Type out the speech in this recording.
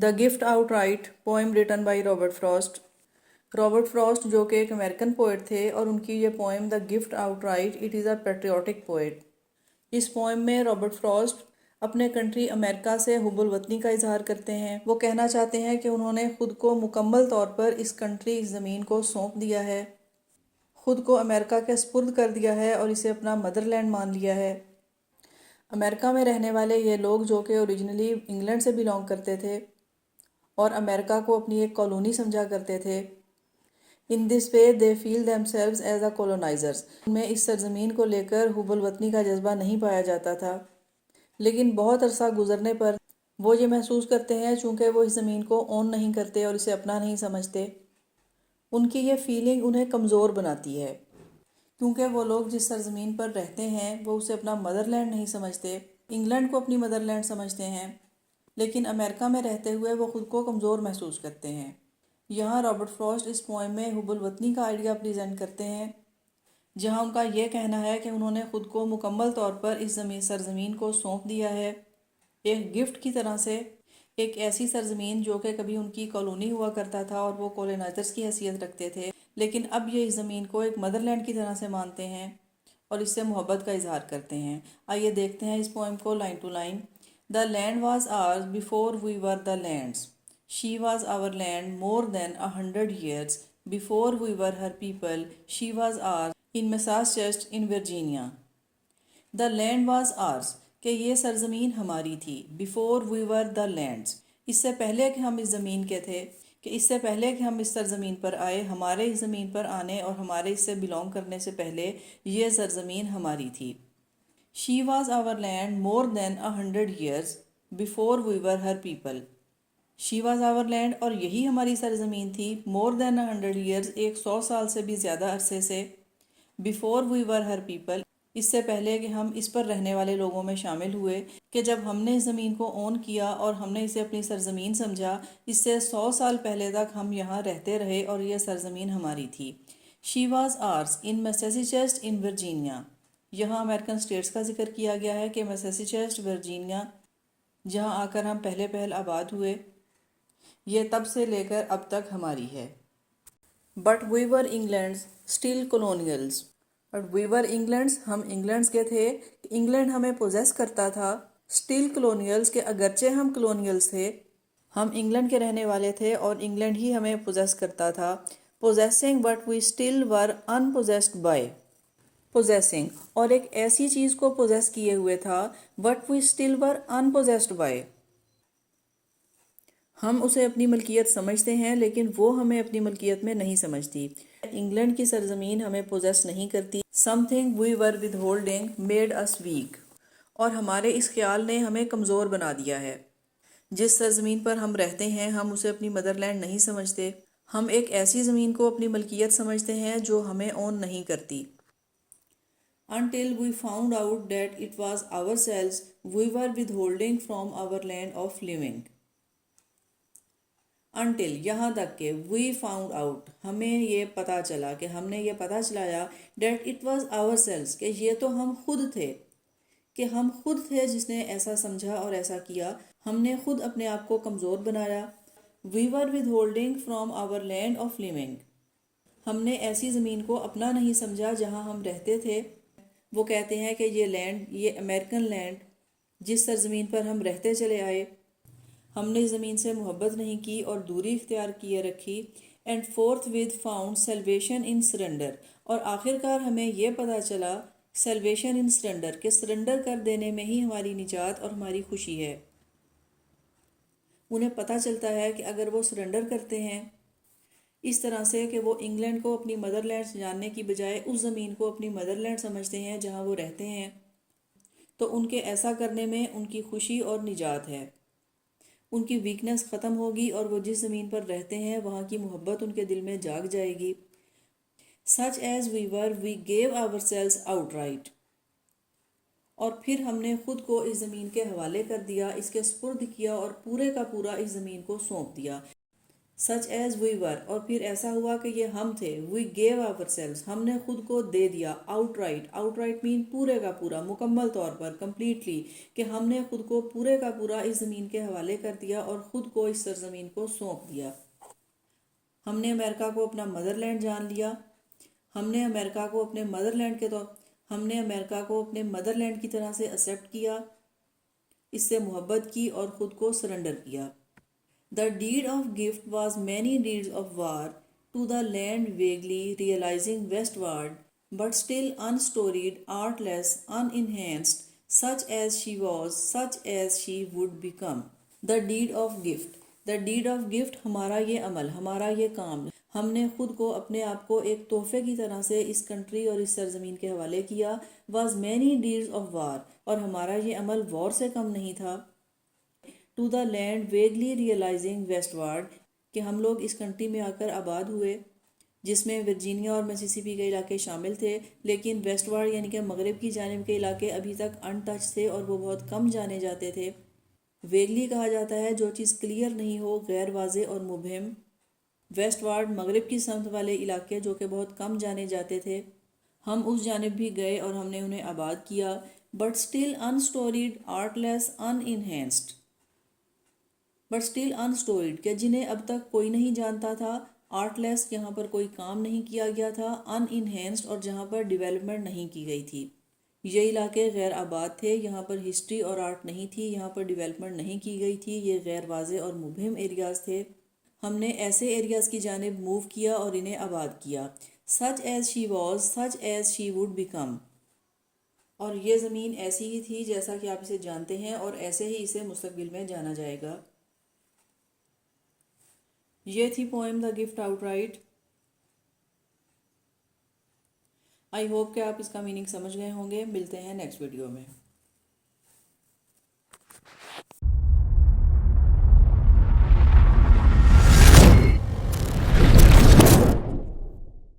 The gift outright poem written by Robert Frost. Robert Frost जो कि एक American poet थे और उनकी ये poem the gift outright it is a patriotic poet. इस पोइम में रॉबर्ट फ्रॉस्ट अपने कंट्री अमेरिका से हुब्बुल वतनी का इजहार करते हैं। वो कहना चाहते हैं कि उन्होंने खुद को मुकम्मल तौर पर इस कंट्री, इस ज़मीन को सौंप दिया है, खुद को अमेरिका के स्पुर्द कर दिया है और इसे अपना मदरलैंड मान लिया है। अमेरिका में रहने वाले ये लोग जो कि ओरिजिनली इंग्लैंड से बिलोंग करते थे और अमेरिका को अपनी एक कॉलोनी समझा करते थे, in this way they feel themselves as a colonizers. उनमें इस सरजमीन को लेकर हुब्बुल वतनी का जज्बा नहीं पाया जाता था, लेकिन बहुत अरसा गुजरने पर वो ये महसूस करते हैं चूँकि वो इस ज़मीन को ओन नहीं करते और इसे अपना नहीं समझते, उनकी ये फीलिंग उन्हें कमज़ोर बनाती है, क्योंकि वो लोग जिस सरजमीन पर रहते हैं वो उसे अपना मदरलैंड नहीं समझते, इंग्लैंड को अपनी मदरलैंड समझते हैं, लेकिन अमेरिका में रहते हुए वो ख़ुद को कमज़ोर महसूस करते हैं। यहाँ रॉबर्ट फ्रॉस्ट इस पोइम में हुब्बुल वतनी का आइडिया प्रेजेंट करते हैं, जहाँ उनका ये कहना है कि उन्होंने ख़ुद को मुकम्मल तौर पर इस सरजमीन को सौंप दिया है, एक गिफ्ट की तरह से, एक ऐसी सरजमीन जो कि कभी उनकी कॉलोनी हुआ करता था और वो कॉलोनाइजर्स की हैसियत रखते थे, लेकिन अब ये इस ज़मीन को एक मदरलैंड की तरह से मानते हैं और इससे मोहब्बत का इजहार करते हैं। आइए देखते हैं इस पोइम को line to line. The land was ours before we were the land's, she was our land more than 100 years before we were her people, she was ours in Massachusetts in Virginia. The land was ours कि ये सरजमीन हमारी थी, before we were the land's इससे पहले कि हम इस ज़मीन के थे, कि इससे पहले कि हम इस सरजमीन पर आए, हमारे इस ज़मीन पर आने और हमारे इससे बिलोंग करने से पहले ये सरजमीन हमारी थी। She was our land more than 100 years before we were her people. She was our land और यही हमारी सरजमीन थी, मोर देन 100 years 100 साल से भी ज़्यादा अरसे से, before we were her people इससे पहले कि हम इस पर रहने वाले लोगों में शामिल हुए, कि जब हमने इस ज़मीन को ओन किया और हमने इसे अपनी सरजमीन समझा, इससे 100 साल पहले तक हम यहाँ रहते रहे और यह सरजमीन हमारी थी। She was ours in Massachusetts in Virginia. यहाँ अमेरिकन स्टेट्स का जिक्र किया गया है कि मैसाचुसेट्स वर्जीनिया, जहाँ आकर हम पहले पहल आबाद हुए, ये तब से लेकर अब तक हमारी है। But we were England's still colonials. But we were England's, हम इंग्लैंड्स के थे, इंग्लैंड हमें पोजेस करता था, स्टिल कॉलोनियल्स के अगरचे हम कॉलोनियल्स थे, हम इंग्लैंड के रहने वाले थे और इंग्लैंड ही हमें पोजेस करता था। Possessing but we still were unpossessed by. Possessing और एक ऐसी चीज़ को पोजेस किए हुए था, but we still were unpossessed by, हम उसे अपनी मलकियत समझते हैं लेकिन वो हमें अपनी मलकियत में नहीं समझती। इंग्लैंड की सरजमीन हमें पोजेस नहीं करती। Something we were withholding made us weak. और हमारे इस ख्याल ने हमें कमज़ोर बना दिया है। जिस सरजमीन पर हम रहते हैं हम उसे अपनी मदरलैंड नहीं समझते, हम एक ऐसी ज़मीन को अपनी मलकियत समझते हैं जो हमें ओन नहीं करती। Until we found out that it was ourselves we were withholding from our land of living. Until यहाँ तक के we found out, हमें ये पता चला, कि हमने ये पता चलाया, that it was ourselves, कि ये तो हम खुद थे, कि हम खुद थे जिसने ऐसा समझा और ऐसा किया, हमने खुद अपने आप को कमज़ोर बनाया। We were withholding from our land of living, हमने ऐसी ज़मीन को अपना नहीं समझा जहाँ हम रहते थे। वो कहते हैं कि ये लैंड, ये अमेरिकन लैंड जिस सरजमीन पर हम रहते चले आए, हमने इस ज़मीन से मोहब्बत नहीं की और दूरी इख्तियार किए रखी। And fourth with found salvation in surrender, और आखिरकार हमें यह पता चला सेल्वेशन इन सरेंडर, के सरेंडर कर देने में ही हमारी निजात और हमारी खुशी है। उन्हें पता चलता है कि अगर वो सरेंडर करते हैं इस तरह से कि वो इंग्लैंड को अपनी मदरलैंड जानने की बजाय उस ज़मीन को अपनी मदरलैंड समझते हैं जहाँ वो रहते हैं, तो उनके ऐसा करने में उनकी खुशी और निजात है। उनकी वीकनेस ख़त्म होगी और वो जिस ज़मीन पर रहते हैं वहाँ की मोहब्बत उनके दिल में जाग जाएगी। Such as we were we gave ourselves outright, और फिर हमने ख़ुद को इस ज़मीन के हवाले कर दिया, इसके सुपुर्द किया और पूरे का पूरा इस ज़मीन को सौंप दिया। سچ ایز وی ور، اور پھر ایسا ہوا کہ یہ ہم تھے، وی گیو آور سیلوز، ہم نے خود کو دے دیا، آؤٹ رائٹ مین پورے کا پورا، مکمل طور پر، کمپلیٹلی، کہ ہم نے خود کو پورے کا پورا اس زمین کے حوالے کر دیا اور خود کو اس سرزمین کو سونپ دیا۔ ہم نے امریکہ کو اپنا مدر لینڈ جان لیا، ہم نے امریکہ کو اپنے مدر لینڈ کے طور ہم نے امریکہ کو اپنے مدر لینڈ کی طرح سے ایکسیپٹ کیا، اس سے محبت کی اور خود کو سرنڈر کیا۔ The deed of gift was many deeds of war to the land vaguely realizing westward, but still unstoried, artless, unenhanced, such as she was, such as she would become. The deed of gift. The deed of gift ہمارا یہ عمل، ہمارا یہ کام، ہم نے خود کو اپنے آپ کو ایک تحفے کی طرح سے اس کنٹری اور اس سرزمین کے حوالے کیا، was many deeds of war، اور ہمارا یہ عمل وار سے کم نہیں تھا، to the land vaguely realising westward, کہ ہم لوگ اس کنٹری میں آ کر آباد ہوئے جس میں ورجینیا اور میسیسپی کے علاقے شامل تھے، لیکن ویسٹ وارڈ یعنی کہ مغرب کی جانب کے علاقے ابھی تک ان ٹچ تھے اور وہ بہت کم جانے جاتے تھے۔ ویگلی کہا جاتا ہے جو چیز کلیئر نہیں ہو، غیر واضح اور مبہم۔ ویسٹ وارڈ مغرب کی سمت والے علاقے جو کہ بہت کم جانے جاتے تھے، ہم اس جانب بھی گئے اور ہم نے انہیں آباد کیا، but still unstoried, artless, unenhanced, but still unstoried, کہ جنہیں اب تک کوئی نہیں جانتا تھا، آرٹ لیس، یہاں پر کوئی کام نہیں کیا گیا تھا، ان انہینسڈ، اور جہاں پر ڈیولپمنٹ نہیں کی گئی تھی۔ یہ علاقے غیر آباد تھے، یہاں پر ہسٹری اور آرٹ نہیں تھی، یہاں پر ڈیولپمنٹ نہیں کی گئی تھی، یہ غیر واضح اور مبہم ایریاز تھے۔ ہم نے ایسے ایریاز کی جانب موو کیا اور انہیں آباد کیا۔ Such as she was, such as she would become, اور یہ زمین ایسی ہی تھی جیسا کہ آپ اسے جانتے ہیں اور ایسے ہی اسے مستقبل میں جانا جائے گا۔ یہ تھی poem the gift out right. I hope کہ آپ اس کا میننگ سمجھ گئے ہوں گے۔ ملتے ہیں نیکسٹ ویڈیو میں۔